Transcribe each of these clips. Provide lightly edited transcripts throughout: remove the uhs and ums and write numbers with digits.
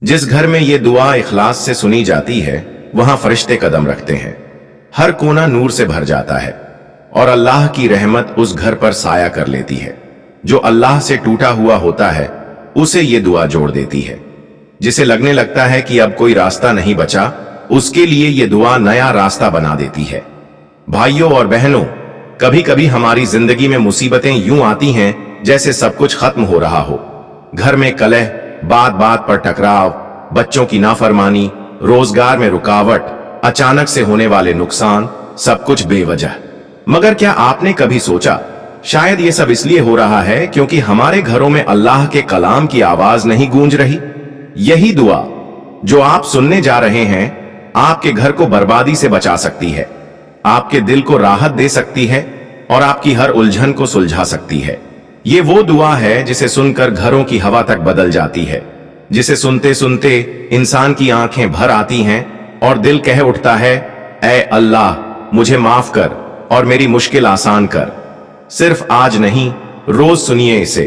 जिस घर में ये दुआ इखलास से सुनी जाती है वहां फरिश्ते कदम रखते हैं। हर कोना नूर से भर जाता है और अल्लाह की रहमत उस घर पर साया कर लेती है। जो अल्लाह से टूटा हुआ होता है उसे ये दुआ जोड़ देती है। जिसे लगने लगता है कि अब कोई रास्ता नहीं बचा, उसके लिए ये दुआ नया रास्ता बना देती है। भाइयों और बहनों, कभी कभी हमारी जिंदगी में मुसीबतें यूं आती हैं जैसे सब कुछ खत्म हो रहा हो। घर में कलह, बात बात पर टकराव, बच्चों की नाफरमानी, रोजगार में रुकावट, अचानक से होने वाले नुकसान, सब कुछ बेवजह। मगर क्या आपने कभी सोचा, शायद ये सब इसलिए हो रहा है क्योंकि हमारे घरों में अल्लाह के कलाम की आवाज नहीं गूंज रही। यही दुआ जो आप सुनने जा रहे हैं आपके घर को बर्बादी से बचा सकती है, आपके दिल को राहत दे सकती है और आपकी हर उलझन को सुलझा सकती है। ये वो दुआ है जिसे सुनकर घरों की हवा तक बदल जाती है, जिसे सुनते सुनते इंसान की आंखें भर आती हैं और दिल कह उठता है, ऐ अल्लाह मुझे माफ कर और मेरी मुश्किल आसान कर। सिर्फ आज नहीं, रोज सुनिए इसे,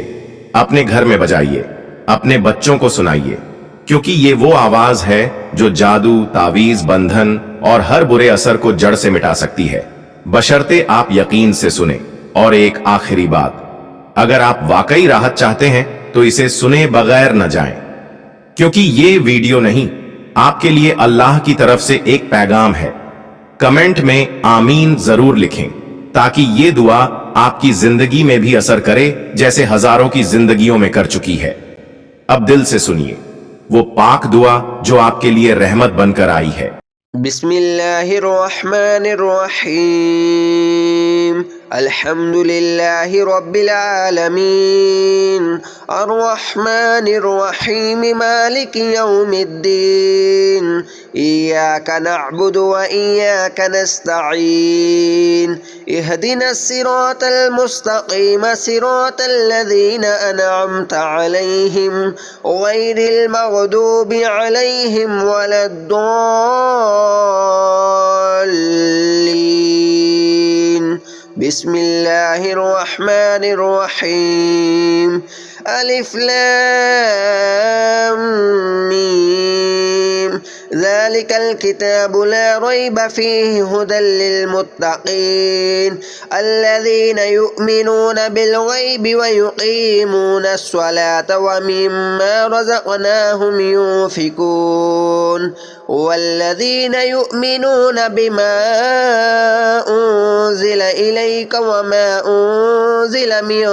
अपने घर में बजाइए, अपने बच्चों को सुनाइए, क्योंकि ये वो आवाज है जो जादू, तावीज, बंधन और हर बुरे असर को जड़ से मिटा सकती है, बशर्ते आप यकीन से सुने। और एक आखिरी बात, अगर आप वाकई राहत चाहते हैं तो इसे सुने बगैर न जाएं, क्योंकि ये वीडियो नहीं, आपके लिए अल्लाह की तरफ से एक पैगाम है। कमेंट में आमीन जरूर लिखें ताकि ये दुआ आपकी जिंदगी में भी असर करे जैसे हजारों की जिंदगियों में कर चुकी है। अब दिल से सुनिए वो पाक दुआ जो आपके लिए रहमत बनकर आई है। बिस्मिल्लाहिर्रहमानिर्रहीम। अल्हम्दुलिल्लाहि रब्बिल आलमीन, अर्रहमानिर्रहीम, मालिकि यौमिद्दीन, इय्याका नअबुदु व इय्याका नस्तईन, इहदिनस सिरातल मुस्तकीम, सिरातल लज़ीना अनअमता अलैहिम, गैरिल मग़दूबि अलैहिम वलद्दॉल्लीन। बिस्मिल्लाहिर्रहमानिर्रहीम। अलिफ लाम मीम, ज़ालिकल किताबु ला रैब फीहि हुदल लिलमुत्तक़ीन, अल्लज़ीना युमिनूना बिल गैबि व युक़ीमूना अस्सलाता व मिम्मा रज़क़नाहुम युनफ़िक़ून, वल्लज़ीना युमिनूना बिमा उन्ज़िला इलैका व मा उन्ज़िला मिन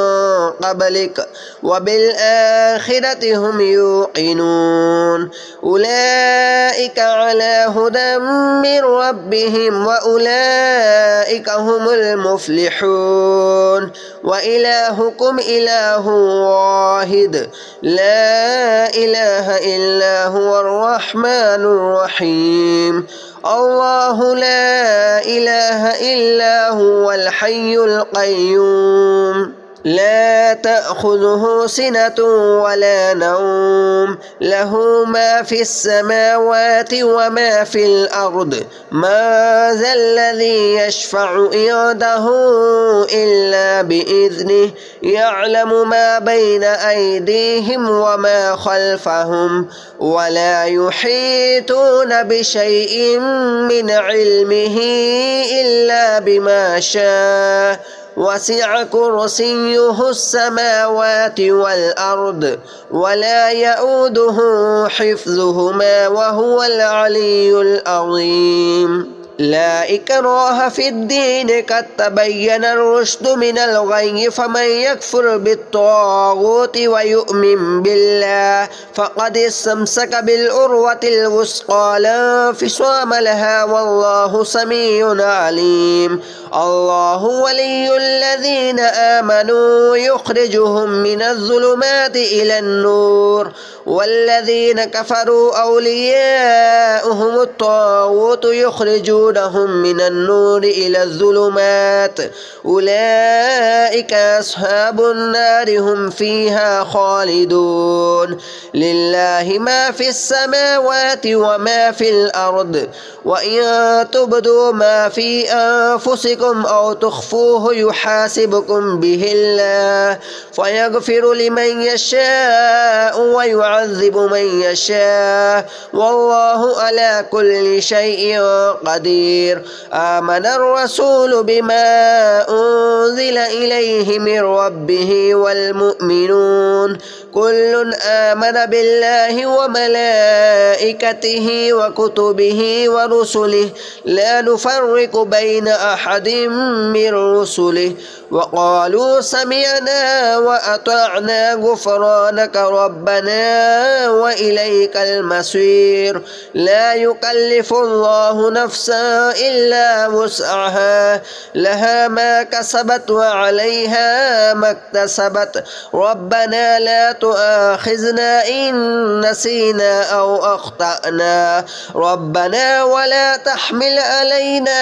क़ब्लिक व बिल आखिरति हुम युक़िनून, उलाइका अला हुदम मिन रब्बिहिम व उलाइका हुमुल मुफ़्लिहून। व इलाहुकुम इलाहुन वाहिद, ला इलाहा इल्ला हुवर रहमानुर रहीम। अल्लाहु ला इलाहा इल्ला हुवल हय्युल क़य्यूम, ला तअख़ुज़ुहु सिनतुन वला नौम, लहु मा फ़िस समावाति व मा फ़िल अर्द, मा ज़ल्लज़ी यशफ़अु इंदहु इल्ला बिइज़्निहि, यअलमु मा बैन अयदीहिम व मा ख़ल्फ़हुम, वला युहीतूना बिशैइन मिन इल्मिहि इल्ला बिमा शाअ, वसिअ कुर्सियुहु अस्समावाति वल अर्द, वला यऊदुहु हिफ्ज़ुहुमा व हुवल अलियुल अज़ीम। ला इक्राह फिद्दीन, क़द तबय्यना रुश्दु मिनल ग़य्य, फमन यकफ़ुर बित्ताग़ूति व यु'मिन बिल्लाह फ़क़द इस्तमसक बिलउर्वतिल वुस्क़ा ला इंफ़िसाम लहा, वल्लाहु समीउन अलीम। अल्लाहु वलियुल्लज़ीना आमनू युख़रिजुहुम मिनज़्ज़ुलुमाति इलन-नूर, वल्लज़ीना कफ़रू औलियाउहुमुत ताग़ूत युख़रिजूनहुम मिनन-नूर इलज़्ज़ुलुमात, उलाइका अस्हाबुन नार हुम फ़ीहा ख़ालिदून। लिल्लाहि मा फ़िस समावाति व मा फ़िल अर्द, व इन तुब्दू मा फ़ी अनफ़ुसिकुम औ तुख़्फ़ूहु युहासिबकुम बिहिल्लाह, फ़यग़फ़िरु लिमन यशाअ व युअज़्ज़िबु ويعذب من يشاء والله على كل شيء قدير. آمن الرسول بما أنزل إليه من ربه والمؤمنون كل آمن بالله وملائكته وكتبه ورسله لا نفرق بين أحد من رسله وقالوا سمعنا وأطعنا غفرانك ربنا وإليك المصير. لا يكلف الله نفسا إلا وسعها لها ما كسبت وعليها ما اكتسبت ربنا لا تؤاخذنا إن نسينا أو أخطأنا ربنا ولا تحمل علينا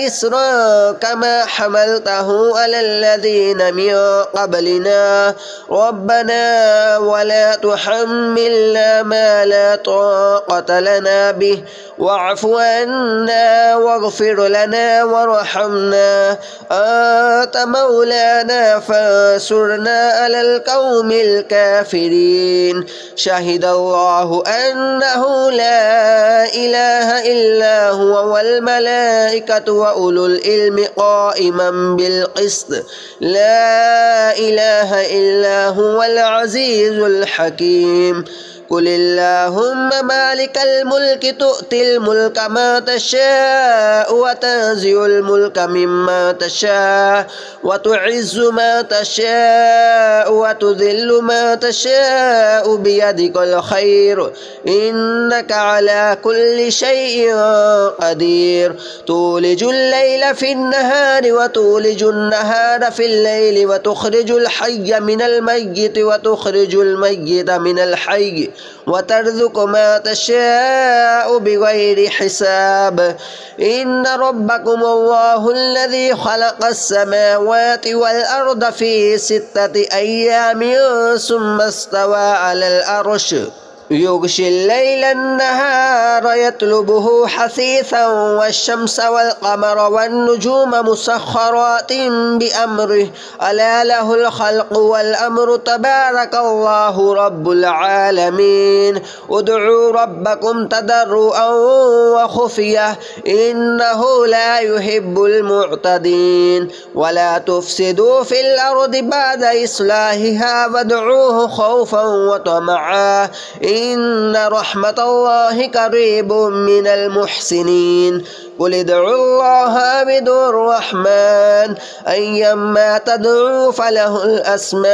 إصرا كما حملته على الذين من قبلنا ربنا ولا تحملنا ما لا طاقة لنا به واعف عنا واغفر لنا وارحمنا أنت مولانا فانصرنا على القوم الكافرين. شهد الله أنه لا إله إلا هو والملائكة وأولو العلم قائما بالقسط لا إله إلا هو العزيز الحكيم. قل اللهم مالك الملك تؤتي الملك ما تشاء وتنزع الملك مما تشاء وتعز ما تشاء وتذل ما تشاء بيدك الخير إنك على كل شيء قدير. تولج الليل في النهار وتولج النهار في الليل وتخرج الحي من الميت وتخرج الميت من الحي وترزق ما تشاء بغير حساب. إن ربكم الله الذي خلق السماوات والأرض في 6 أيام ثم استوى على العرش يغشي الليل النهار يطلبه حثيثا والشمس والقمر والنجوم مسخرات بأمره ألا له الخلق والأمر تبارك الله رب العالمين. ادعوا ربكم تضرعا وخفية إنه لا يحب المعتدين. ولا تفسدوا في الأرض بعد إصلاحها وادعوه خوفا وطمعا إن رحمة الله قريب من المحسنين. قل ادعوا الله بدون الرحمن أيما تدعوا فله الأسماء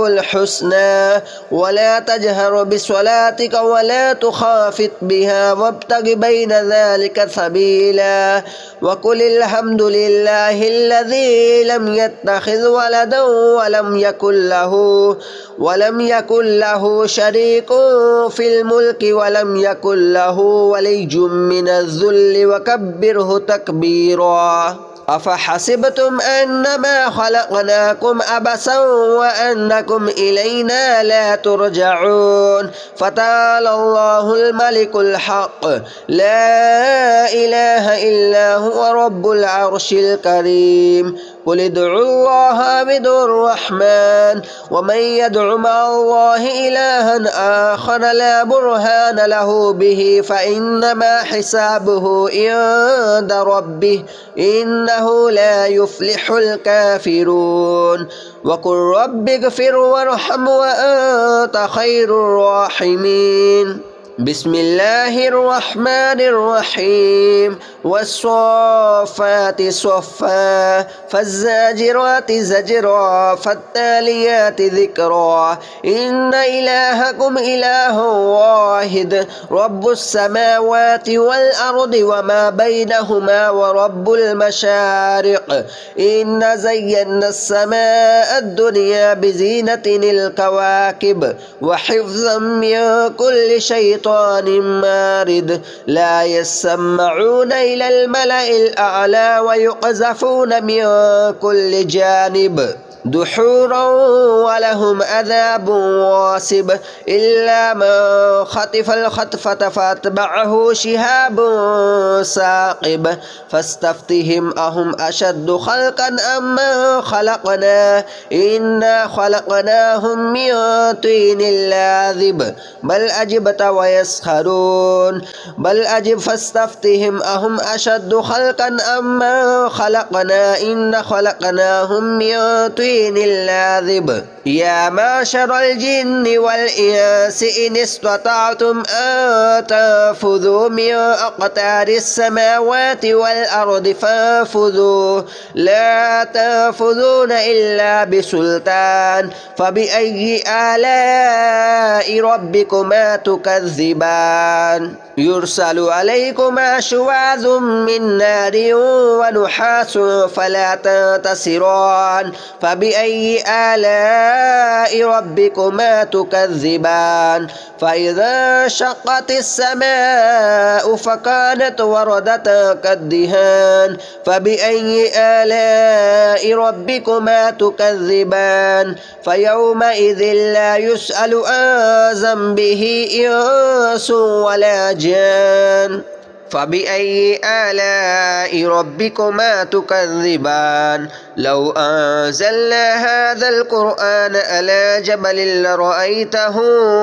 الحسنى ولا تجهر بصلاتك ولا تخافت بها وابتغ بين ذلك سبيلا. وقل الحمد لله الذي لم يتخذ ولدا ولم يكن له شريك في الملك ولم يكن له ولي من الذل وكبره تكبيرا. أفحسبتم أنما خلقناكم عبثا وأنكم إلينا لا ترجعون. فتعالى الله الملك الحق لا إله إلا هو رب العرش الكريم. قل ادعوا الله بدون الرحمن ومن يدع مع الله إلها آخر لا برهان له به فإنما حسابه عند ربه إنه لا يفلح الكافرون. وقل رب اغفر وارحم وأنت خير الراحمين. بسم الله الرحمن الرحيم. والصافات صفا فالزاجرات زجرا فالتاليات ذكرا إن إلهكم إله واحد رب السماوات والأرض وما بينهما ورب المشارق. إن زينا السماء الدنيا بزينة الكواكب وحفظا من كل شيطان مارد. لا يسمعون إلى الملأ الأعلى ويقذفون من كل جانب. دحورا ولهم عذاب واصب إلا من خطف الخطفة فاتبعه شهاب ثاقب فاستفتهم أهم أشد خلقا أم من خلقنا إنا خلقناهم من طين لاذب بل أجبت ويسخرون بل أجب فاستفتهم أهم أشد خلقا أم من خلقنا إنا خلقناهم من طين لاذب يا معشر الجن والإنس إن استطعتم أن تنفذوا من أقطار السماوات والأرض فانفذوا لا تنفذون إلا بسلطان فبأي آلاء ربكما تكذبان يرسل عليكما شواظ من نار ونحاس فلا تنتصران فبأي آلاء ربكما تكذبان فإذا شقت السماء فكانت وردة كالدهان فبأي آلاء ربكما تكذبان فيومئذ لا يسأل عن ذنبه إنس ولا جان فبأي آلاء ربكما تكذبان لو أنزلنا هذا القرآن على جبل لرأيته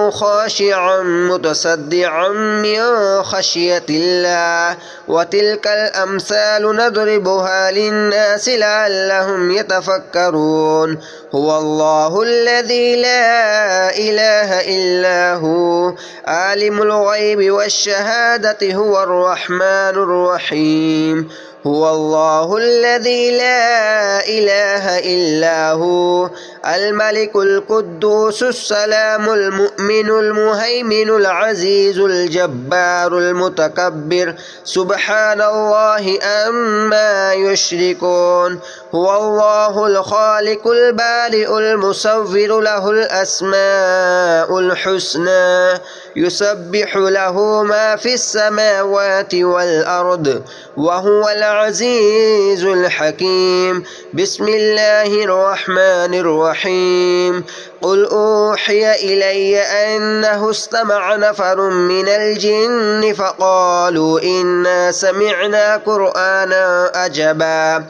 خاشعا متصدعا من خشية الله وتلك الأمثال نضربها للناس لعلهم يتفكرون هو الله الذي لا إله إلا هو عالم الغيب والشهادة هو الرحمن الرحيم هو الله الذي لا إله إلا هو الملك القدوس السلام المؤمن المهيمن العزيز الجبار المتكبر سبحان الله عما يشركون هو الله الخالق البارئ المصور له الأسماء الحسنى يسبح له ما في السماوات والأرض وهو العزيز الحكيم بسم الله الرحمن الرحيم قل أوحي إلي أنه استمع نفر من الجن فقالوا إنا سمعنا قرآنا عجبا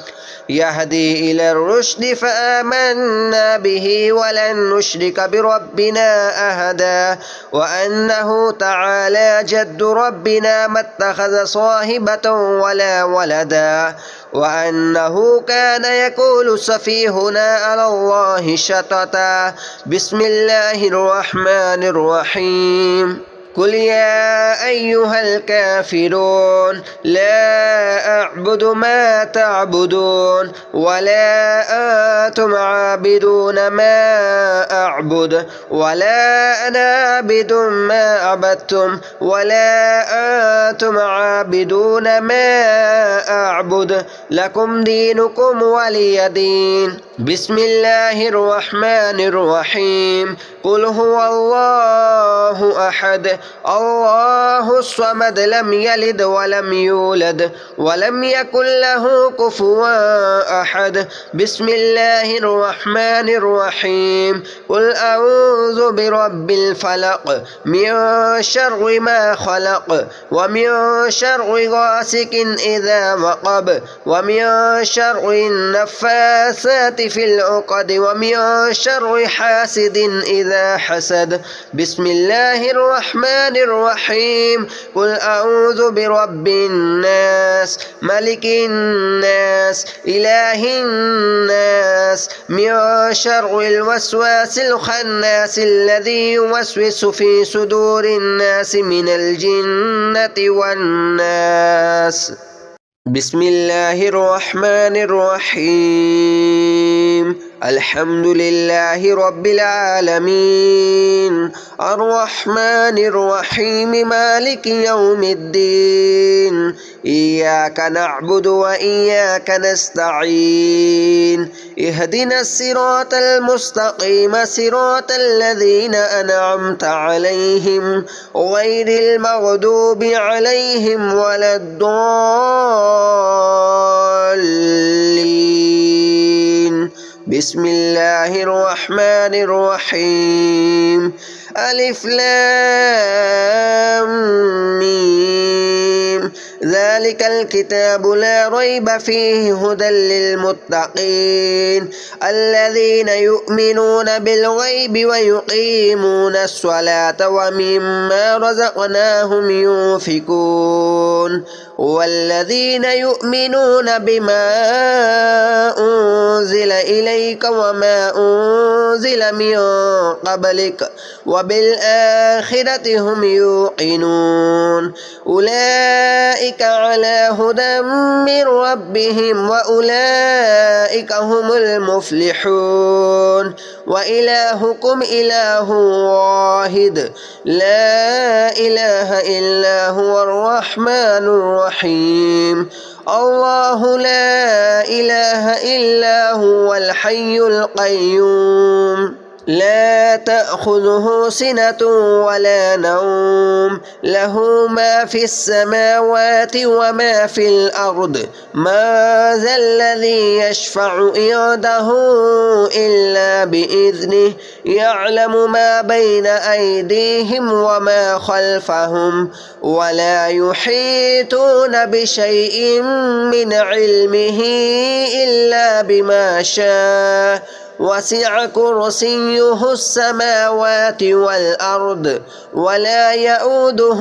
يهدي إلى الرشد فآمنا به ولن نشرك بربنا أحدا وأنه تعالى جد ربنا ما اتخذ صاحبة ولا ولدا وأنه كان يقول سفيهنا على الله شططا بسم الله الرحمن الرحيم قل يا أيها الكافرون لا أعبد ما تعبدون ولا أنتم عابدون ما أعبد ولا أنا عابد ما عبدتم ولا أنتم عابدون ما أعبد لكم دينكم ولي دين بسم الله الرحمن الرحيم قل هو الله أحد الله الصمد لم يلد ولم يولد ولم يكن له كفوا أحد بسم الله الرحمن الرحيم قل أعوذ برب الفلق من شر ما خلق ومن شر غاسق إذا وقب ومن شر النفاثات في العقد ومن شر حاسد إذا حسد بسم الله الرحمن الرحيم قل أعوذ برب الناس ملك الناس إله الناس من شر الوسواس الخناس الذي يوسوس في صدور الناس من الجنة والناس بسم الله الرحمن الرحيم الحمد لله رب العالمين الرحمن الرحيم مالك يوم الدين إياك نعبد وإياك نستعين اهدنا الصراط المستقيم صراط الذين أنعمت عليهم غير المغضوب عليهم ولا الضالين بسم الله الرحمن الرحيم ألف لام ميم ذلك الكتاب لا ريب فيه هدى للمتقين الذين يؤمنون بالغيب ويقيمون الصلاة ومما رزقناهم ينفقون والذين يؤمنون بما أنزل إليك وما أنزل من قبلك وبالآخرة هم يوقنون أولئك على هدى من ربهم وأولئك هم المفلحون وإلهكم إله واحد لا إله إلا هو الرحمن الرحيم الله لا إله إلا هو الحي القيوم لا تأخذه سنة ولا نوم له ما في السماوات وما في الأرض ما ذا الذي يشفع عنده إلا بإذنه يعلم ما بين أيديهم وما خلفهم ولا يحيطون بشيء من علمه إلا بما شاء وسع كرسيه السماوات والأرض ولا يؤوده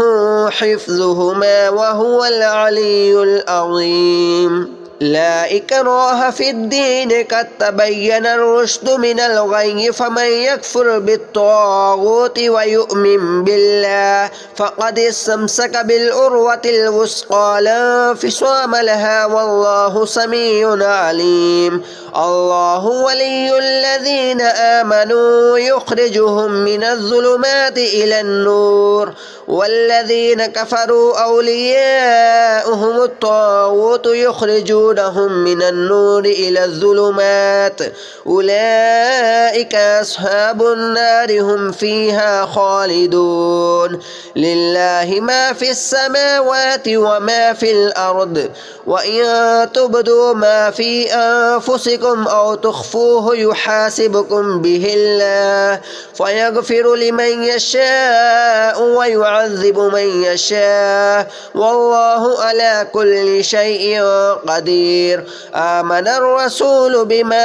حفظهما وهو العلي العظيم لا إكراه في الدين قد تبين الرشد من الغي فمن يكفر بالطاغوت ويؤمن بالله فقد استمسك بالعروة الوثقى لا انفصام لها والله سميع عليم الله ولي الذين آمنوا يخرجهم من الظلمات إلى النور والذين كفروا أولياؤهم الطاغوت يخرجونهم من النور إلى الظلمات أولئك أصحاب النار هم فيها خالدون لله ما في السماوات وما في الأرض وإن تبدوا ما في أنفسكم أو تخفوه يحاسبكم به الله فيغفر لمن يشاء ويعذب من يشاء والله على كل شيء قدير آمن الرسول بما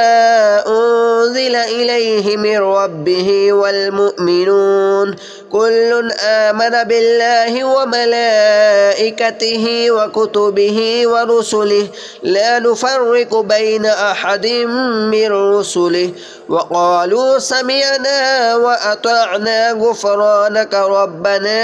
أنزل إليه من ربه والمؤمنون كل آمن بالله وملائكته وكتبه ورسله لا نفرق بين أحد من رسله وقالوا سمعنا وأطعنا غفرانك ربنا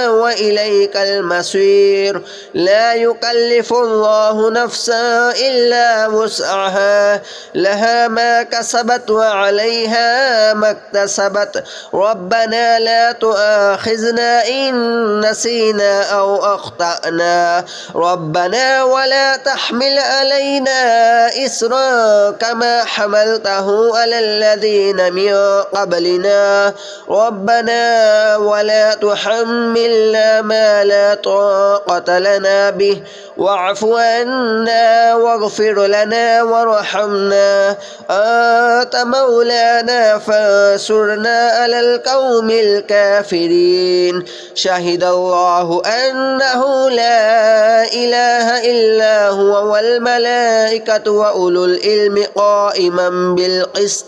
وإليك المصير لا يكلف الله نفسا إلا وسعها لها ما كسبت وعليها ما اكتسبت ربنا لا تؤاخذنا إن نسينا أو أخطأنا ربنا ولا تحمل علينا إسرا كما حملته على الذين من قبلنا ربنا ولا تحملنا ما لا طاقة لنا به واعف عنا واغفر لنا وارحمنا أنت مولانا فانصرنا على القوم الكافرين شهد الله أنه لا إله إلا هو والملائكة وأولو العلم قائما بالقسط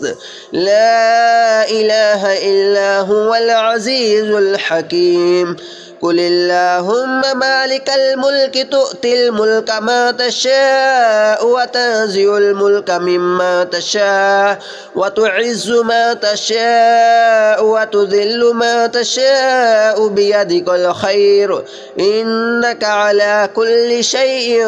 لا إله إلا هو العزيز الحكيم قل اللهم مالك الملك تؤتي الملك ما تشاء وتنزع الملك مما تشاء وتعز ما تشاء وتذل ما تشاء بيدك الخير إنك على كل شيء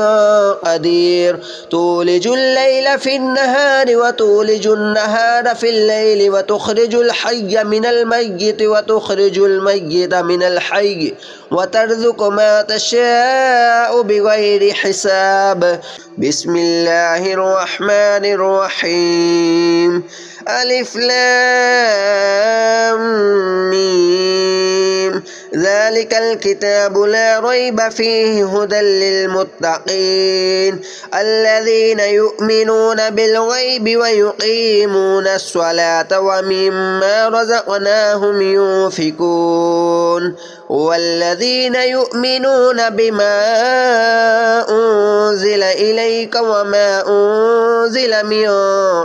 قدير تولج الليل في النهار وتولج النهار في الليل وتخرج الحي من الميت وتخرج الميت من الحي وترزق ما تشاء بغير حساب بسم الله الرحمن الرحيم ألف لام ميم ذلك الكتاب لا ريب فيه هدى للمتقين الذين يؤمنون بالغيب ويقيمون الصلاة ومما رزقناهم ينفقون والذين يؤمنون بما أنزل إليك وما أنزل من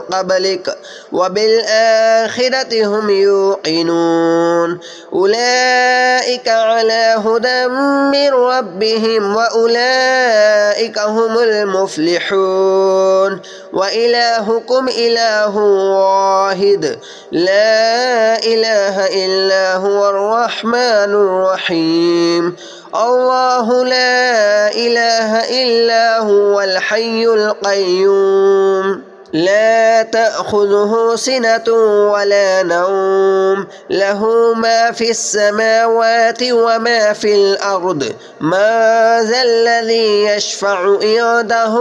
قبلك وبالآخرة هم يوقنون أولئك على هدى من ربهم وأولئك هم المفلحون وإلهكم إله واحد لا إله إلا هو الرحمن الرحيم الله لا إله إلا هو الحي القيوم لا تأخذه سنة ولا نوم له ما في السماوات وما في الأرض ما ذا الذي يشفع عنده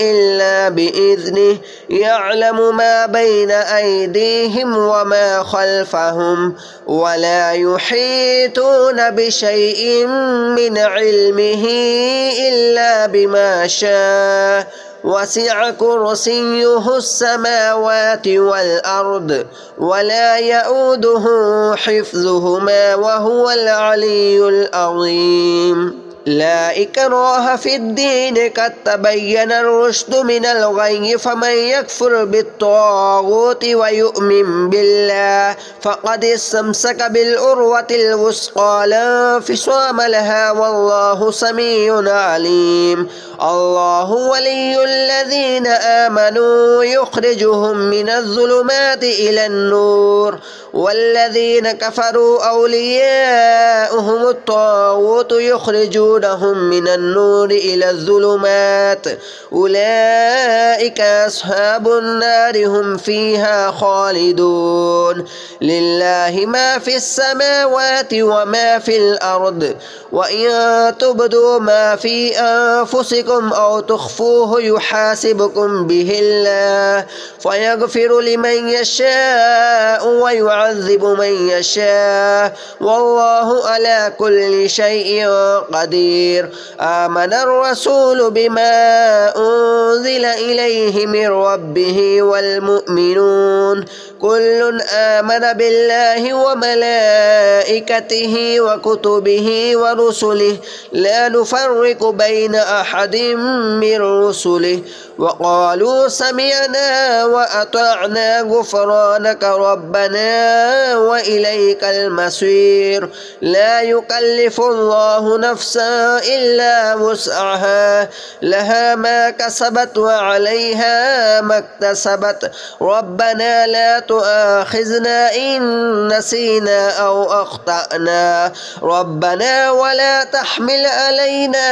إلا بإذنه يعلم ما بين أيديهم وما خلفهم ولا يحيطون بشيء من علمه إلا بما شاء وسع كرسيه السماوات والأرض ولا يؤوده حفظهما وهو العلي العظيم لا إكراه في الدين قد تبين الرشد من الغي فمن يكفر بالطاغوت ويؤمن بالله فقد استمسك بالعروة الوثقى لا انفصام لها والله سميع عليم الله ولي الذين آمنوا يخرجهم من الظلمات إلى النور والذين كفروا أولياؤهم الطاغوت يخرجونهم من النور إلى الظلمات أولئك أصحاب النار هم فيها خالدون لله ما في السماوات وما في الأرض وإن تبدوا ما في أنفسكم أو تخفوه يحاسبكم به الله فيغفر لمن يشاء ويعذب من يشاء والله على كل شيء قدير آمن الرسول بما أنزل إليه من ربه والمؤمنون كل آمن بالله وملائكته وكتبه ورسله لا نفرق بين أحد من رسله وقالوا سمعنا وأطعنا غفرانك ربنا وإليك المصير لا يكلف الله نفسا إلا وسعها لها ما كسبت وعليها ما اكتسبت ربنا لا تؤاخذنا إن نسينا أو أخطأنا ربنا ولا تحمل علينا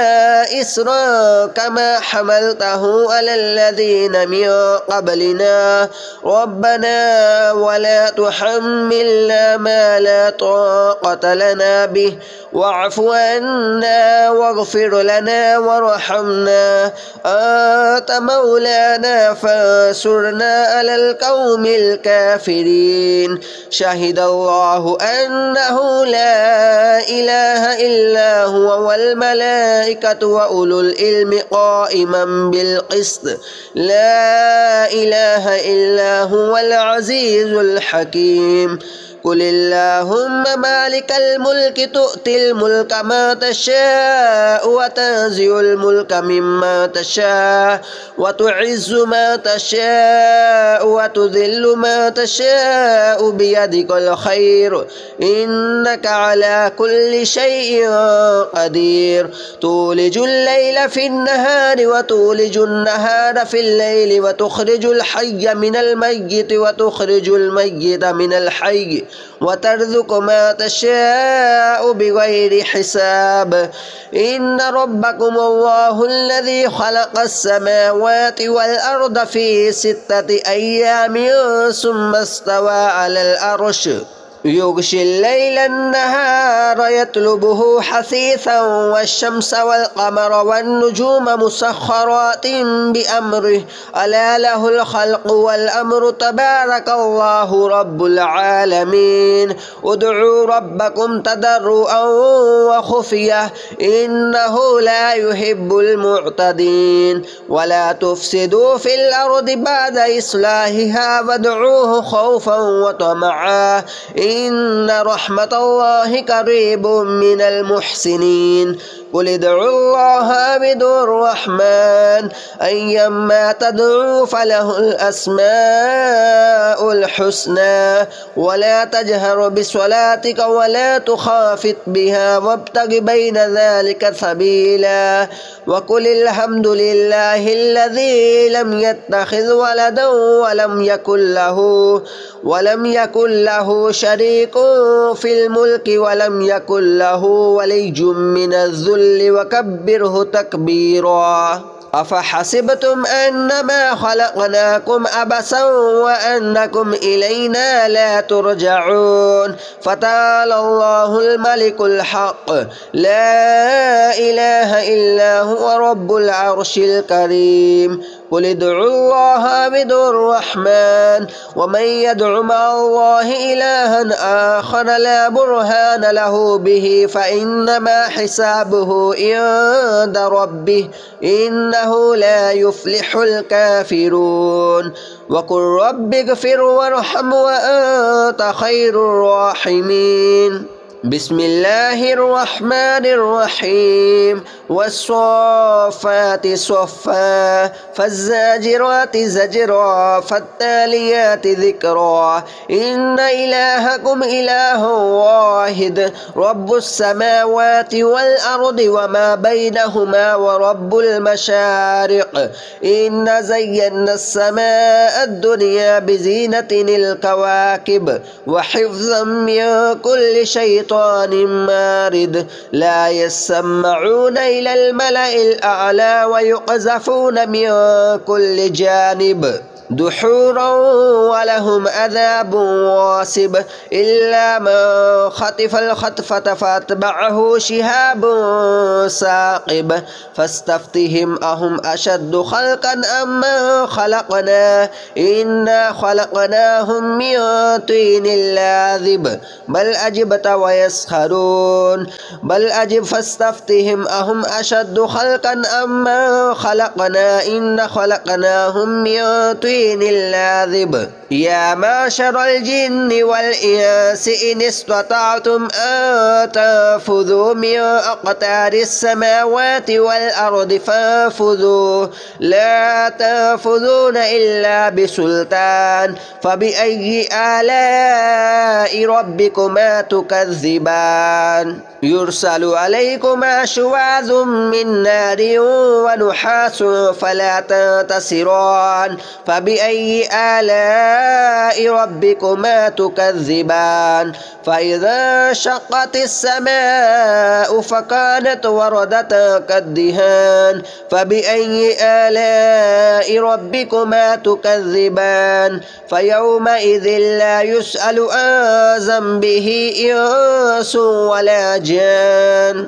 إسرا كما حملته على الذين من قبلنا ربنا ولا تحملنا ما لا طاقة لنا به واعف عنا واغفر لنا وارحمنا أنت مولانا فانصرنا على القوم الكافرين شهد الله أنه لا إله إلا هو والملائكة وأولو العلم قائما بالقسط لا إله إلا هو العزيز الحكيم قل اللهم مالك الملك تؤتي الملك ما تشاء وتنزع الملك مما تشاء وتعز ما تشاء وتذل ما تشاء بيدك الخير إنك على كل شيء قدير تولج الليل في النهار وتولج النهار في الليل وتخرج الحي من الميت وتخرج الميت من الحي وترزق ما تشاء بغير حساب إن ربكم الله الذي خلق السماوات والأرض في 6 أيام ثم استوى على العرش يغشي الليل النهار يطلبه حثيثا والشمس والقمر والنجوم مسخرات بأمره ألا له الخلق والأمر تبارك الله رب العالمين ادعوا ربكم تضرعا وخفية إنه لا يحب المعتدين ولا تفسدوا في الأرض بعد إصلاحها وادعوه خوفا وطمعا إن رحمة الله قريب من المحسنين قل ادعوا الله بدون الرحمن أيما تدعوا فله الأسماء الحسنى ولا تجهر بصلاتك ولا تخافت بها وابتغ بين ذلك سبيلا وقل الحمد لله الذي لم يتخذ ولدا ولم يكن له شريك في الملك ولم يكن له ولي من الذل وكبره تكبيرا أفحسبتم أنما خلقناكم عبثا وأنكم إلينا لا ترجعون فتعالى الله الملك الحق لا إله إلا هو رب العرش الكريم قل ادعوا الله بدون الرحمن ومن يدع مع الله إلها آخر لا برهان له به فإنما حسابه عند ربه إنه لا يفلح الكافرون وقل رب اغفر وارحم وأنت خير الراحمين بسم الله الرحمن الرحيم والصافات صفا فالزاجرات زجرا فالتاليات ذكرا إن إلهكم إله واحد رب السماوات والأرض وما بينهما ورب المشارق إن زينا السماء الدنيا بزينة الكواكب وحفظا من كل شيطان مارد لا يسمعون إلى الملأ الأعلى ويقذفون من كل جانب دحورا ولهم عذاب واصب إلا من خطف الخطفة فاتبعه شهاب ثاقب فاستفتهم أهم أشد خلقا أم من خلقنا إنا خلقناهم من طين لاذب بل أجبت ويسخرون بل أجب فاستفتهم أهم أشد خلقا أم من خلقنا إنا خلقناهم من طين اللاذب يا معشر الجن والإنس إن استطعتم أن تنفذوا من أقطار السماوات والأرض فانفذوا لا تنفذون إلا بسلطان فبأي آلاء ربكما تكذبان يرسل عليكما شواظ من نار ونحاس فلا تنتصران فبأي آلاء ربكما تكذبان فإذا شقت السماء فكانت وردة كالدهان فبأي آلاء ربكما تكذبان فيومئذ لا يسأل عن ذنبه إنس ولا جان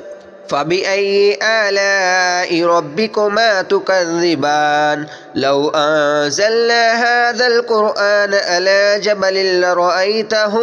فبأي آلاء ربكما تكذبان لو أنزلنا هذا القرآن على جبل لرأيته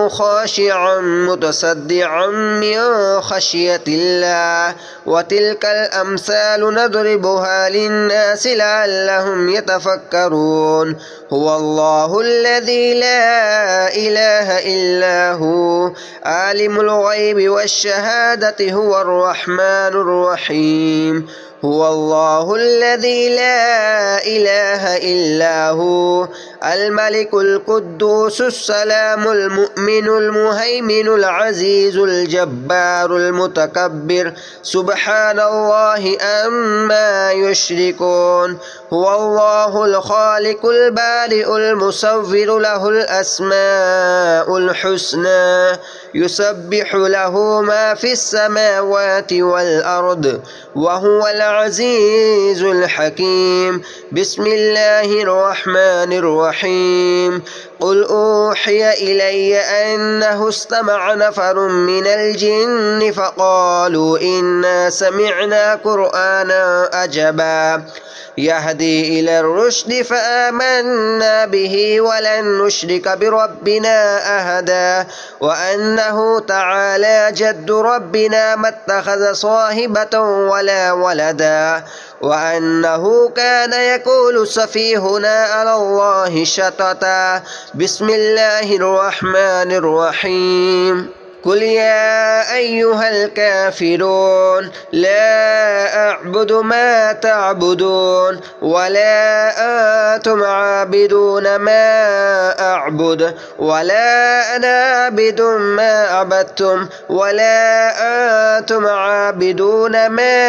خاشعا متصدعا من خشية الله وتلك الأمثال نضربها للناس لعلهم يتفكرون هو الله الذي لا إله إلا هو عالم الغيب والشهادة هو الرحمن الرحيم هو الله الذي لا إله إلا هو الملك القدوس السلام المؤمن المهيمن العزيز الجبار المتكبر سبحان الله عما يشركون هو الله الخالق البارئ المصور له الأسماء الحسنى يسبح له ما في السماوات والأرض وهو العزيز الحكيم بسم الله الرحمن الرحيم الرحيم قل أوحي إلي أنه استمع نفر من الجن فقالوا إنا سمعنا قرآنا عجبا يهدي إلى الرشد فآمنا به ولن نشرك بربنا أحدا وأنه تعالى جد ربنا ما اتخذ صاحبة ولا ولدا وأنه كان يقول سفيهنا على الله شططا بسم الله الرحمن الرحيم قل يا أيها الكافرون لا أعبد ما تعبدون ولا أنتم عابدون ما أعبد ولا أنا عابد ما عبدتم ولا أنتم عابدون ما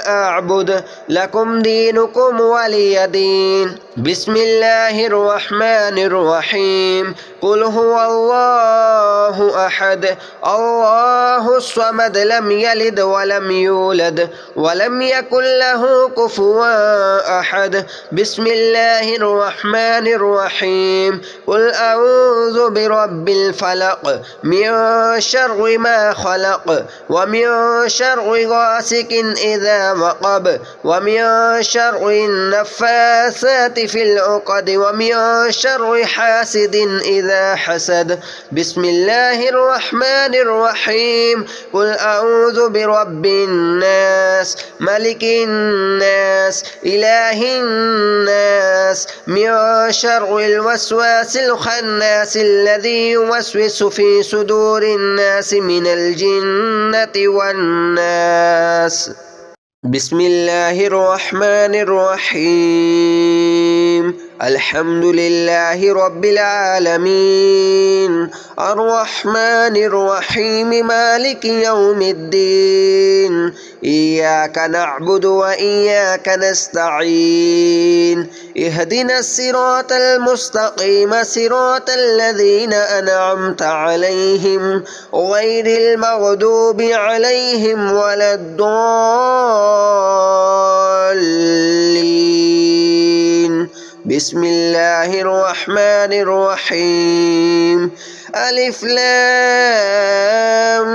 أعبد لكم دينكم ولي دين بسم الله الرحمن الرحيم قل هو الله أحد الله الصمد لم يلد ولم يولد ولم يكن له كفوا أحد بسم الله الرحمن الرحيم قل أعوذ برب الفلق من شر ما خلق ومن شر غاسق إذا وقب ومن شر النفاثات في العقد ومن شر حاسد إذا حسد بسم الله الرحمن الرحيم قل أعوذ برب الناس ملك الناس إله الناس من شر الوسواس الخناس الذي يوسوس في صدور الناس من الجنة والناس بسم الله الرحمن الرحيم الحمد لله رب العالمين الرحمن الرحيم مالك يوم الدين إياك نعبد وإياك نستعين اهدنا الصراط المستقيم صراط الذين أنعمت عليهم غير المغضوب عليهم ولا الضالين بسم الله الرحمن الرحيم ألف لام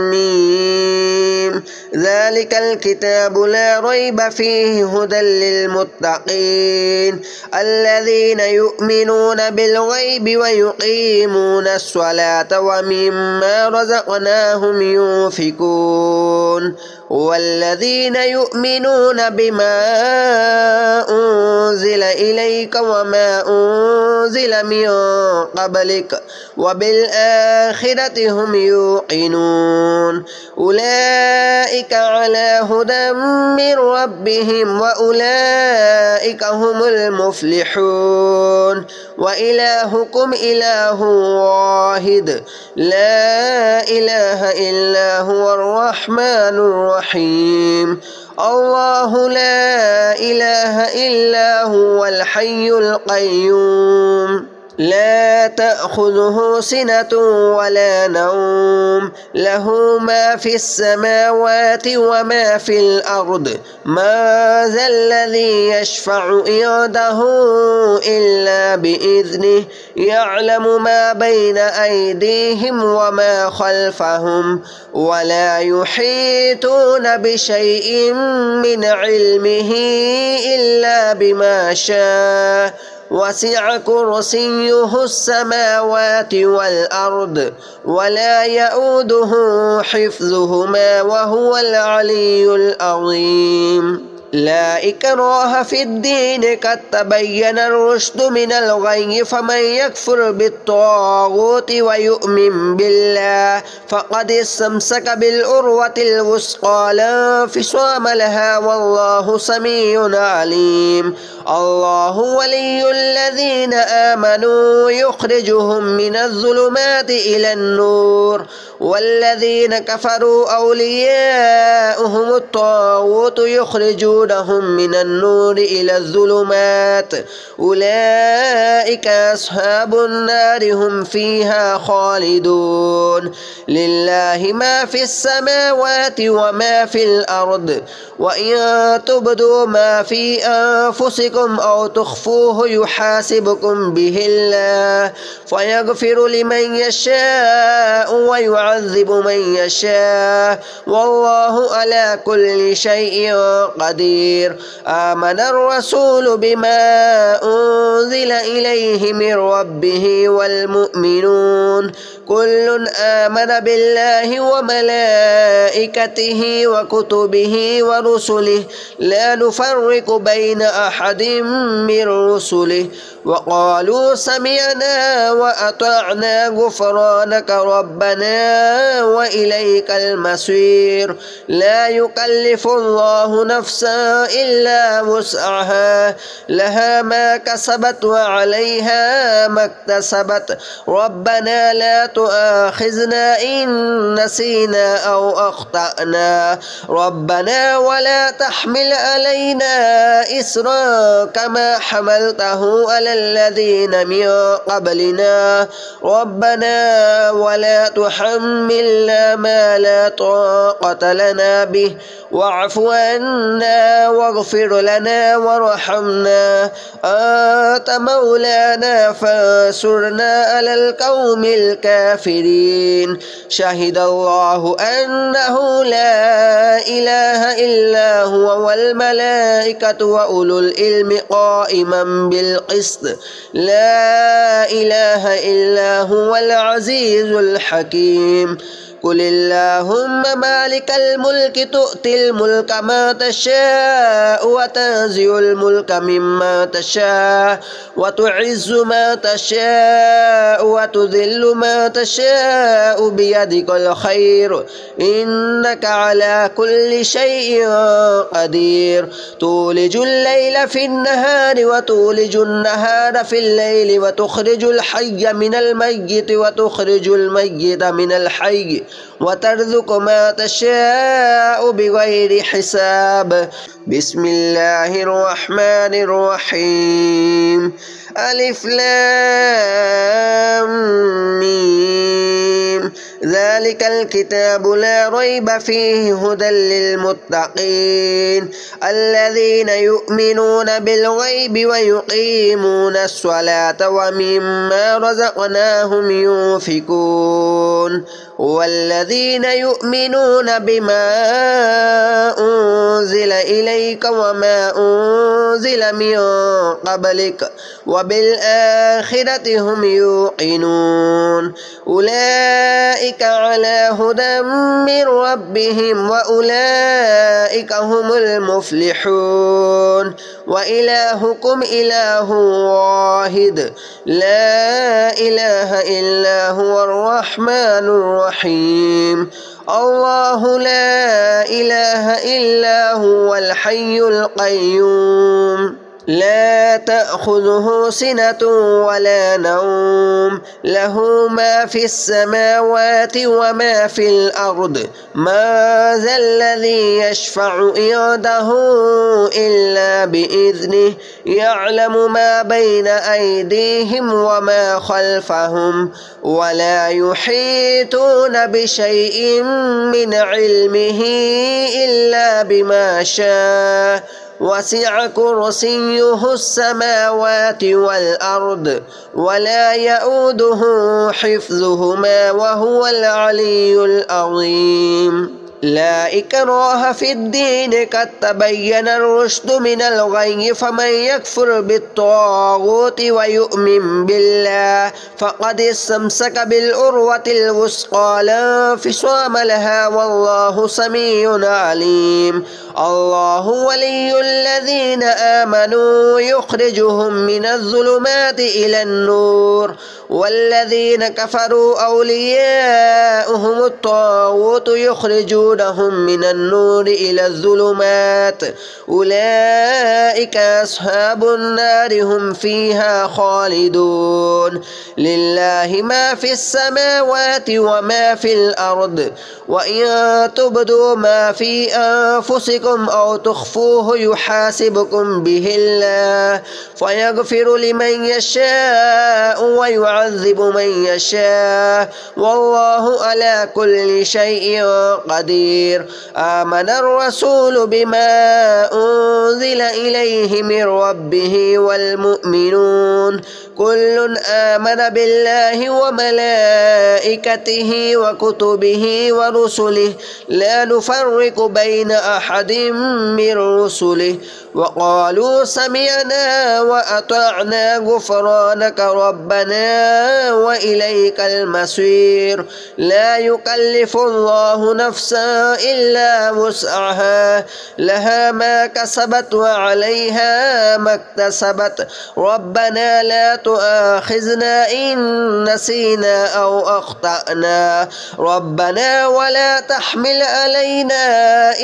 ميم ذلك الكتاب لا ريب فيه هدى للمتقين الذين يؤمنون بالغيب ويقيمون الصلاة ومما رزقناهم ينفقون والذين يؤمنون بما أنزل إليك وما أنزل من قبلك وبالآخرة هم يوقنون أولئك على هدى من ربهم وأولئك هم المفلحون وإلهكم إله واحد لا إله إلا هو الرحمن الرحيم الله لا إله إلا هو الحي القيوم لا تأخذه سنة ولا نوم له ما في السماوات وما في الأرض ما ذا الذي يشفع عنده إلا بإذنه يعلم ما بين أيديهم وما خلفهم ولا يحيطون بشيء من علمه إلا بما شاء وسع كرسيه السماوات والأرض ولا يؤوده حفظهما وهو العلي العظيم لا إكراه في الدين قد تبين الرشد من الغي فمن يكفر بالطاغوت ويؤمن بالله فقد استمسك بالعروة الوثقى لا انفصام لها والله سميع عليم الله ولي الذين آمنوا يخرجهم من الظلمات إلى النور والذين كفروا أولياؤهم الطاغوت يخرجونهم من النور إلى الظلمات أولئك أصحاب النار هم فيها خالدون لله ما في السماوات وما في الأرض وإن تبدوا ما في أنفسكم أو تخفوه يحاسبكم به الله فيغفر لمن يشاء ويعذب من يشاء والله على كل شيء قدير آمن الرسول بما أنزل إليه من ربه والمؤمنون كل آمن بالله وملائكته وكتبه ورسله لا نفرق بين أحد من رسله وقالوا سمعنا وأطعنا غفرانك ربنا وإليك المصير لا يكلف الله نفسا إلا وسعها لها ما كسبت وعليها ما اكتسبت ربنا لا تؤاخذنا إن نسينا أو أخطأنا ربنا ولا تحمل علينا إصرا كما حملته على الذين من قبلنا ربنا ولا تحملنا ما لا طاقة لنا به واعف عنا واغفر لنا وارحمنا أنت مولانا فانصرنا على القوم الكافرين شهد الله أنه لا إله إلا هو والملائكة وأولو العلم قائما بالقسط لا إله إلا هو العزيز الحكيم قل اللهم مالك الملك تؤتي الملك ما تشاء وتنزع الملك مما تشاء وتعز ما تشاء وتذل ما تشاء بيدك الخير إنك على كل شيء قدير تولج الليل في النهار وتولج النهار في الليل وتخرج الحي من الميت وتخرج الميت من الحي وترزق ما تشاء بغير حساب بسم الله الرحمن الرحيم ألف لام ميم ذلك الكتاب لا ريب فيه هدى للمتقين الذين يؤمنون بالغيب ويقيمون الصلاة ومما رزقناهم ينفقون والذين يؤمنون بما أنزل إليك وما أنزل من قبلك وبالآخرة هم يوقنون أولئك على هدى من ربهم وأولئك هم المفلحون وإلهكم إله واحد لا إله إلا هو الرحمن الرحيم الله لا إله إلا هو الحي القيوم لا تأخذه سنة ولا نوم له ما في السماوات وما في الأرض ما ذا الذي يشفع عنده إلا بإذنه يعلم ما بين أيديهم وما خلفهم ولا يحيطون بشيء من علمه إلا بما شاء وسع كرسيه السماوات والأرض ولا يؤوده حفظهما وهو العلي العظيم لا إكراه في الدين قد تبين الرشد من الغي فمن يكفر بالطاغوت ويؤمن بالله فقد استمسك بالعروة الوثقى لا انفصام لها والله سميع عليم الله ولي الذين آمنوا يخرجهم من الظلمات إلى النور والذين كفروا أولياؤهم الطاغوت يخرجون يخرجونهم من النور إلى الظلمات أولئك أصحاب النار هم فيها خالدون لله ما في السماوات وما في الأرض وإن تبدوا ما في أنفسكم أو تخفوه يحاسبكم به الله فيغفر لمن يشاء ويعذب من يشاء والله على كل شيء قدير آمن الرسول بما أنزل إليه من ربه والمؤمنون كل آمن بالله وملائكته وكتبه ورسله لا نفرق بين أحد من رسله وقالوا سمعنا وأطعنا غفرانك ربنا وإليك المصير لا يكلف الله نفسا إلا وسعها لها ما كسبت وعليها ما اكتسبت ربنا لا تؤاخذنا إن نسينا أو أخطأنا ربنا ولا تحمل علينا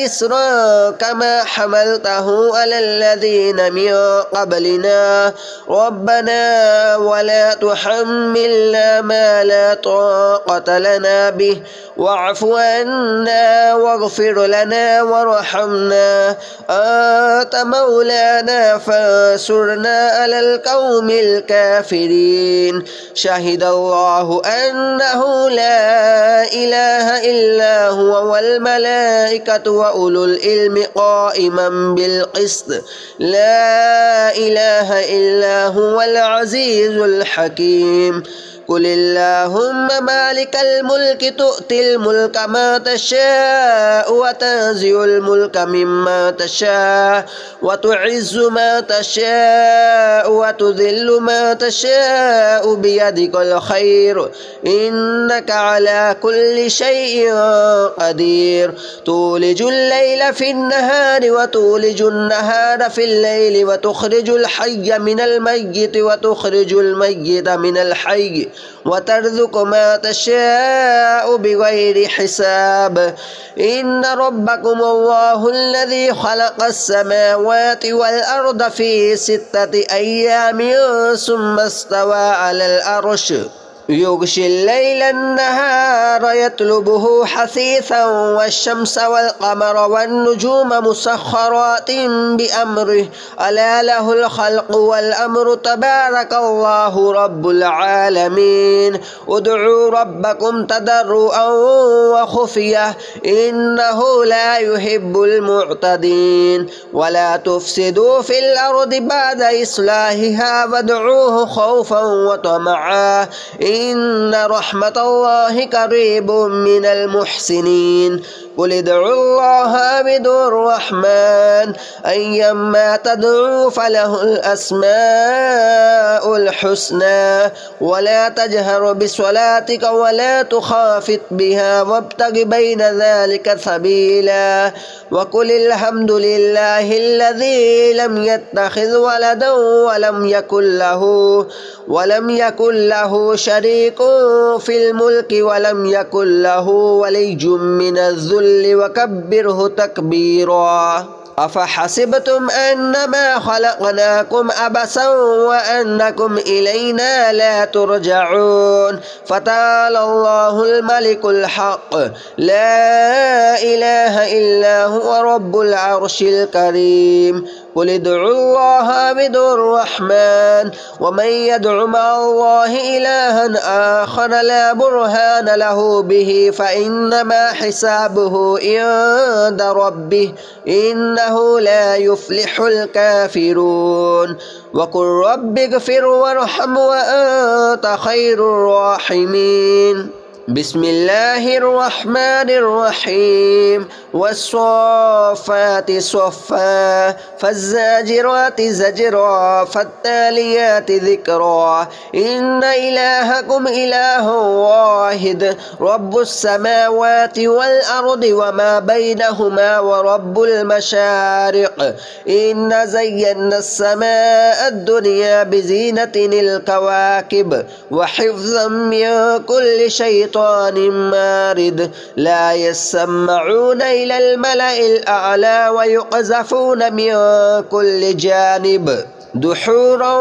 إصرا كما حملته على الذين من قبلنا ربنا ولا تحملنا ما لا طاقة لنا به واعف عنا واغفر لنا وارحمنا أنت مولانا فانصرنا على القوم الكافرين شهد الله أنه لا إله إلا هو والملائكة وأولو العلم قائما بالقسط لا إله إلا هو العزيز الحكيم قل اللهم مالك الملك تؤتي الملك ما تشاء وتنزع الملك مما تشاء وتعز ما تشاء وتذل ما تشاء بيدك الخير إنك على كل شيء قدير تولج الليل في النهار وتولج النهار في الليل وتخرج الحي من الميت وتخرج الميت من الحي وترزق ما تشاء بغير حساب إن ربكم الله الذي خلق السماوات والأرض في 6 أيام ثم استوى على العرش يغشي الليل النهار يطلبه حثيثا والشمس والقمر والنجوم مسخرات بأمره ألا له الخلق والأمر تبارك الله رب العالمين ادعوا ربكم تضرعا وخفية إنه لا يحب المعتدين ولا تفسدوا في الأرض بعد إصلاحها وادعوه خوفا وطمعا إن رحمة الله قريب من المحسنين قل ادعوا الله بدون الرحمن أيما تدعوا فله الأسماء الحسنى ولا تجهر بصلاتك ولا تخافت بها وابتغ بين ذلك سبيلا وقل الحمد لله الذي لم يتخذ ولدا ولم يكن له شريك في الملك ولم يكن له ولي من الذل وكبره تكبيرا أفحسبتم أنما خلقناكم عبثا وأنكم إلينا لا ترجعون فتعالى الله الملك الحق لا إله إلا هو رب العرش الكريم قل ادعوا الله بدون الرحمن ومن يدع مع الله إلها آخر لا برهان له به فإنما حسابه عند ربه إنه لا يفلح الكافرون وقل رب اغفر وارحم وأنت خير الراحمين بسم الله الرحمن الرحيم والصافات صفا فالزاجرات زجرا فالتاليات ذكرا إن إلهكم إله واحد رب السماوات والأرض وما بينهما ورب المشارق إن زينا السماء الدنيا بزينة الكواكب وحفظا من كل شيطان سلطان مارد لا يسمعون إلى الملأ الأعلى ويقذفون من كل جانب دحورا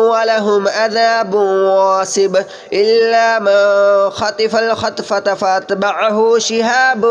ولهم عذاب واصب إلا من خطف الخطفة فاتبعه شهاب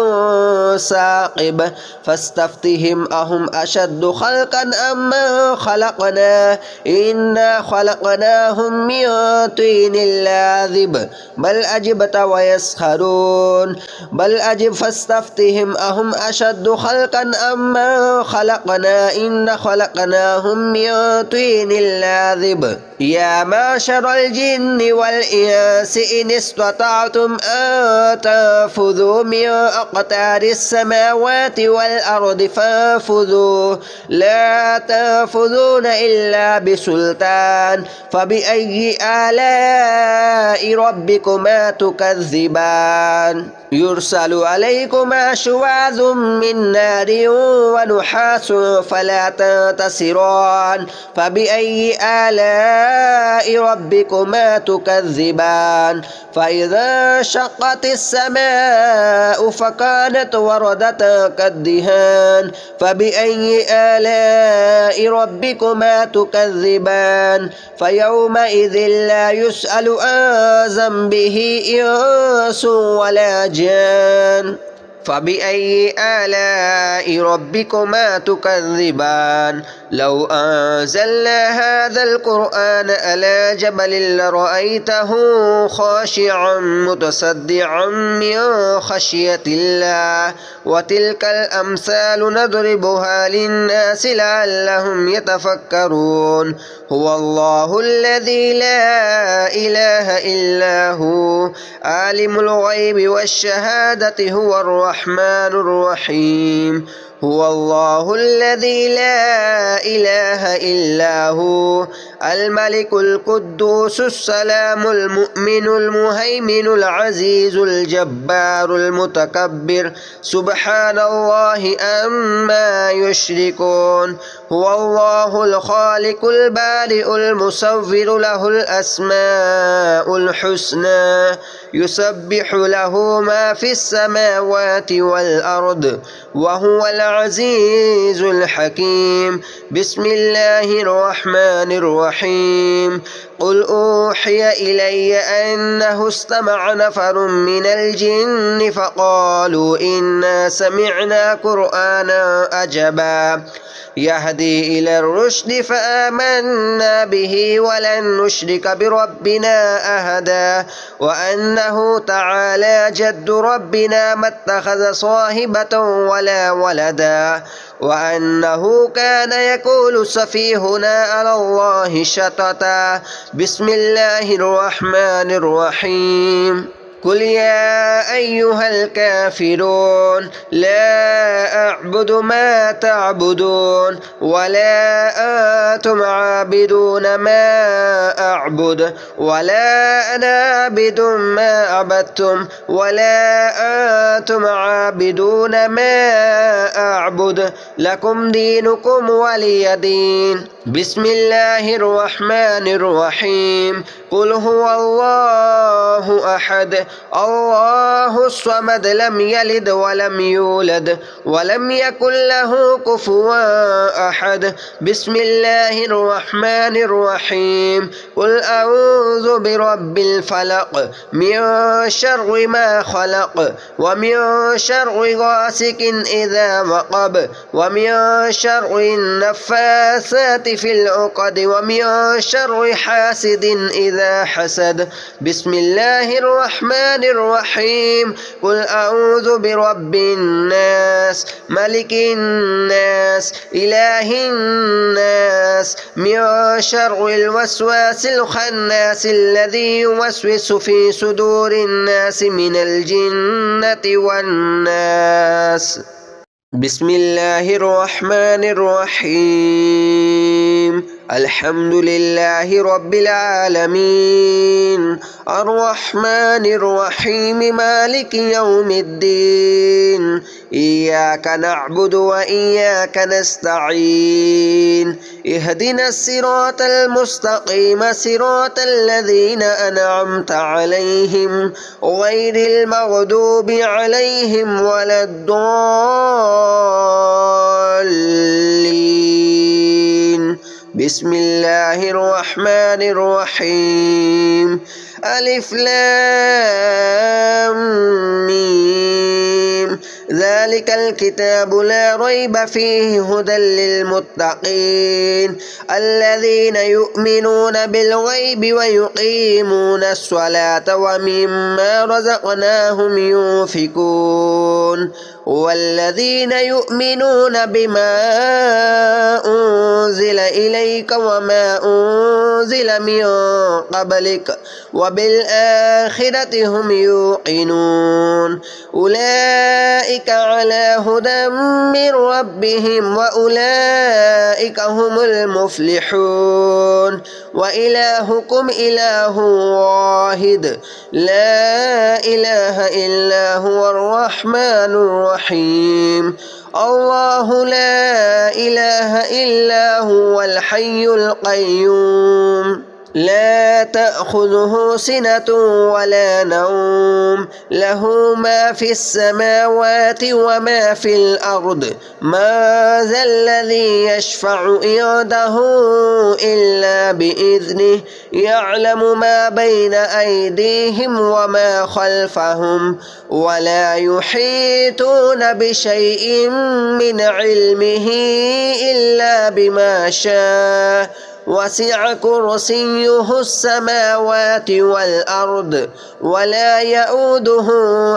ثاقب فاستفتهم أهم أشد خلقا أم من خلقنا إنا خلقناهم من طين لاذب بل أجبت ويسخرون بل أجب فاستفتهم أهم أشد خلقا أم من خلقنا إنا خلقناهم من طين اللاذب يا معشر الجن والإنس إن استطعتم أن تنفذوا من أقطار السماوات والأرض فانفذوا لا تنفذون إلا بسلطان فبأي آلاء ربكما تكذبان يرسل عليكما شواظ من نار ونحاس فلا تنتصران فبأي آلاء ربكما تكذبان فإذا شقت السماء فكانت وردة كالدهان فبأي آلاء ربكما تكذبان فيومئذ لا يسأل عن ذنبه إنس ولا جان فبأي آلاء ربكما تكذبان لو أنزلنا هذا القرآن على جبل لرأيته خاشعا متصدعا من خشية الله وتلك الأمثال نضربها للناس لعلهم يتفكرون هو الله الذي لا إله إلا هو عالم الغيب والشهادة هو الرحمن الرحيم هو الله الذي لا إله إلا هو الملك القدوس السلام المؤمن المهيمن العزيز الجبار المتكبر سبحان الله عما يشركون هو الله الخالق البارئ المصور له الأسماء الحسنى يسبح له ما في السماوات والأرض وهو العزيز الحكيم بسم الله الرحمن الرحيم قل أوحي إلي أنه استمع نفر من الجن فقالوا إنا سمعنا قرآنا عجبا يهدي إلى الرشد فآمنا به ولن نشرك بربنا أحدا وأنه تعالى جد ربنا ما اتخذ صاحبة ولا ولدا وأنه كان يقول سفيهنا على الله شططا بسم الله الرحمن الرحيم قل يا أيها الكافرون لا أعبد ما تعبدون ولا أنتم عابدون ما أعبد ولا أنا عابد ما عبدتم ولا أنتم عابدون ما أعبد لكم دينكم ولي دين بسم الله الرحمن الرحيم قل هو الله أحد الله الصمد لم يلد ولم يولد ولم يكن له كفوا أحد بسم الله الرحمن الرحيم قل أعوذ برب الفلق من شر ما خلق ومن شر غاسق إذا وقب ومن شر النفاثات في العقد ومن شر حاسد إذا حسد بسم الله الرحمن الرحيم قل أعوذ برب الناس ملك الناس إله الناس من شر الوسواس الخناس الذي يوسوس في صدور الناس من الجنة والناس بسم الله الرحمن الرحيم الحمد لله رب العالمين الرحمن الرحيم مالك يوم الدين إياك نعبد وإياك نستعين اهدنا الصراط المستقيم صراط الذين أنعمت عليهم غير المغضوب عليهم ولا الضالين بسم الله الرحمن الرحيم ألف لام ميم ذلك الكتاب لا ريب فيه هدى للمتقين الذين يؤمنون بالغيب ويقيمون الصلاة ومما رزقناهم ينفقون والذين يؤمنون بما أنزل إليك وما أنزل من قبلك وبالآخرة هم يوقنون أولئك على هدى من ربهم وأولئك هم المفلحون وإلهكم إله واحد لا إله إلا هو الرحمن الرحيم الله لا إله إلا هو الحي القيوم لا تأخذه سنة ولا نوم له ما في السماوات وما في الأرض ما ذا الذي يشفع عنده إلا بإذنه يعلم ما بين أيديهم وما خلفهم ولا يحيطون بشيء من علمه إلا بما شاء وسع كرسيه السماوات والأرض ولا يؤوده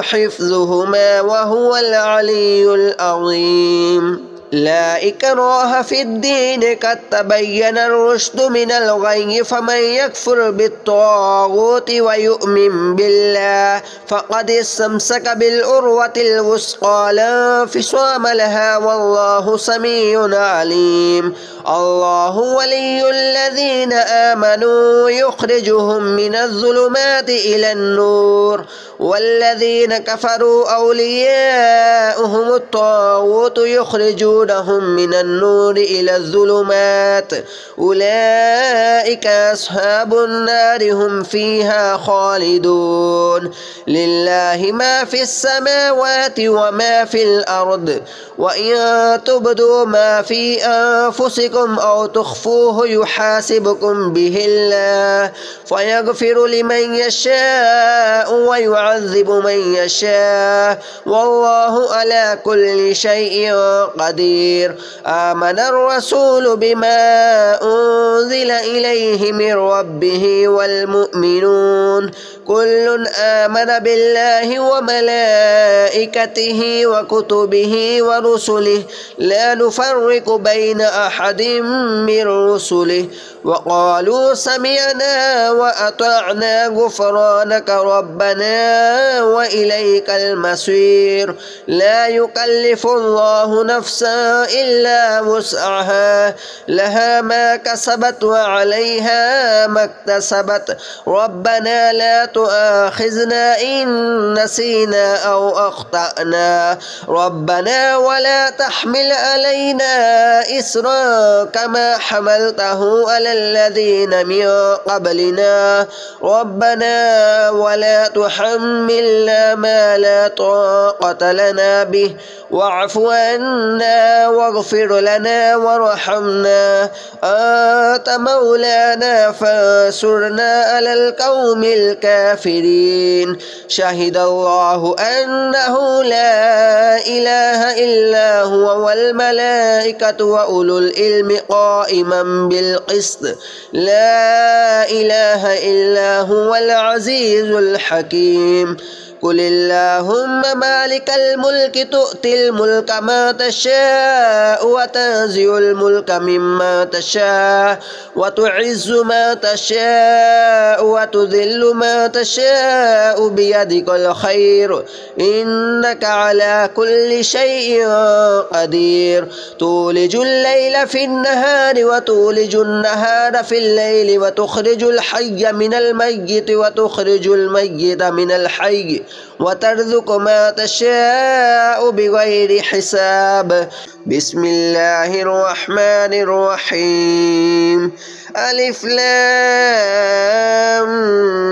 حفظهما وهو العلي العظيم لا إكراه في الدين قد تبين الرشد من الغي فمن يكفر بالطاغوت ويؤمن بالله فقد استمسك بالعروة الوثقى لا انفصام لها والله سميع عليم الله ولي الذين آمنوا يخرجهم من الظلمات إلى النور والذين كفروا أولياؤهم الطاغوت يخرجونهم من النور إلى الظلمات أولئك أصحاب النار هم فيها خالدون لله ما في السماوات وما في الأرض وإن تبدوا ما في أنفسكم أو تخفوه يحاسبكم به الله فيغفر لمن يشاء ويعذب من يشاء والله على كل شيء قدير آمن الرسول بما أنزل إليه من ربه والمؤمنون كل آمن بالله وملائكته وكتبه ورسله لا نفرق بين أحد من رسله وقالوا سمعنا وأطعنا غفرانك ربنا وإليك المصير لا يكلف الله نفسا إلا وسعها لها ما كسبت وعليها ما اكتسبت ربنا لا تؤاخذنا إن نسينا أو أخطأنا ربنا ولا تحمل علينا إسرا كما حملته على الذين من قبلنا ربنا ولا تحملنا ما لا طاقة لنا به واعف عنا واغفر لنا وارحمنا أنت مولانا فانصرنا على القوم الكافرين شهد الله أنه لا إله إلا هو والملائكة وأولو العلم قائما بالقسط لا إله إلا هو العزيز الحكيم قل اللهم مالك الملك تؤتي الملك ما تشاء وتنزع الملك مما تشاء وتعز ما تشاء وتذل ما تشاء بيدك الخير إنك على كل شيء قدير تولج الليل في النهار وتولج النهار في الليل وتخرج الحي من الميت وتخرج الميت من الحي وترزق ما تشاء بغير حساب بسم الله الرحمن الرحيم ألف لام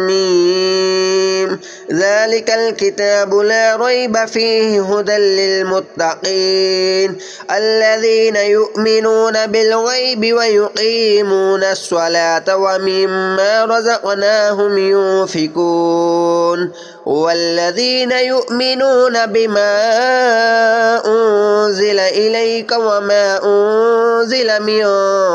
ميم ذلك الكتاب لا ريب فيه هدى للمتقين الذين يؤمنون بالغيب ويقيمون الصلاة ومما رزقناهم ينفقون والذين يؤمنون بما أنزل إليك وما أنزل من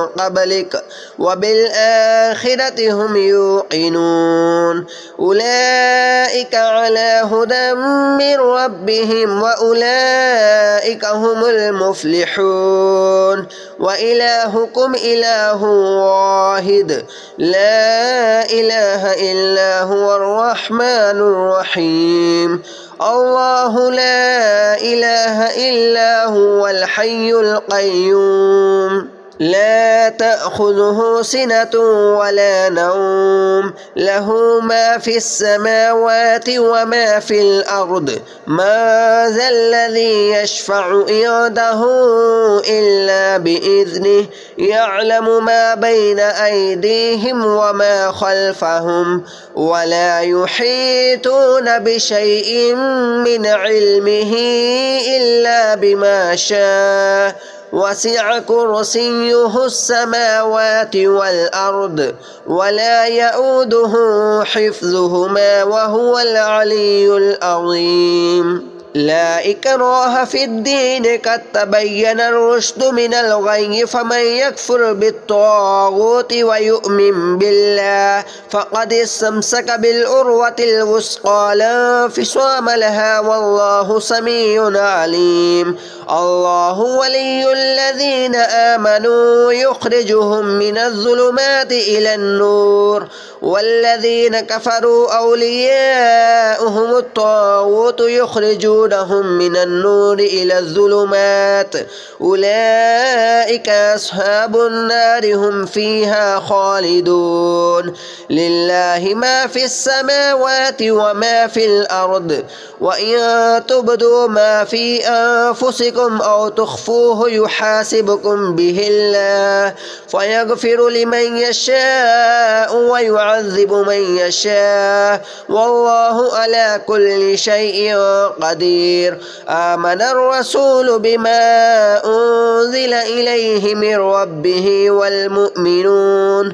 قبلك وبالآخرة هم يوقنون أولئك على هدى من ربهم وأولئك هم المفلحون وإلهكم إله واحد لا إله إلا هو الرحمن الرحيم الله لا إله إلا هو الحي القيوم لا تأخذه سنة ولا نوم له ما في السماوات وما في الأرض ما ذا الذي يشفع عنده إلا بإذنه يعلم ما بين أيديهم وما خلفهم ولا يحيطون بشيء من علمه إلا بما شاء وسع كرسيه السماوات والأرض ولا يؤوده حفظهما وهو العلي العظيم لا إكراه في الدين قد تبين الرشد من الغي فمن يكفر بالطاغوت ويؤمن بالله فقد استمسك بالعروة الوثقى لا انفصام لها والله سميع عليم الله ولي الذين آمنوا يخرجهم من الظلمات إلى النور والذين كفروا أولياؤهم الطاغوت يخرجونهم من النور إلى الظلمات أولئك أصحاب النار هم فيها خالدون لله ما في السماوات وما في الأرض وإن تبدوا ما في أنفسكم أو تخفوه يحاسبكم به الله فيغفر لمن يشاء ويعذب من يشاء والله على كل شيء قدير آمن الرسول بما أنزل إليه من ربه والمؤمنون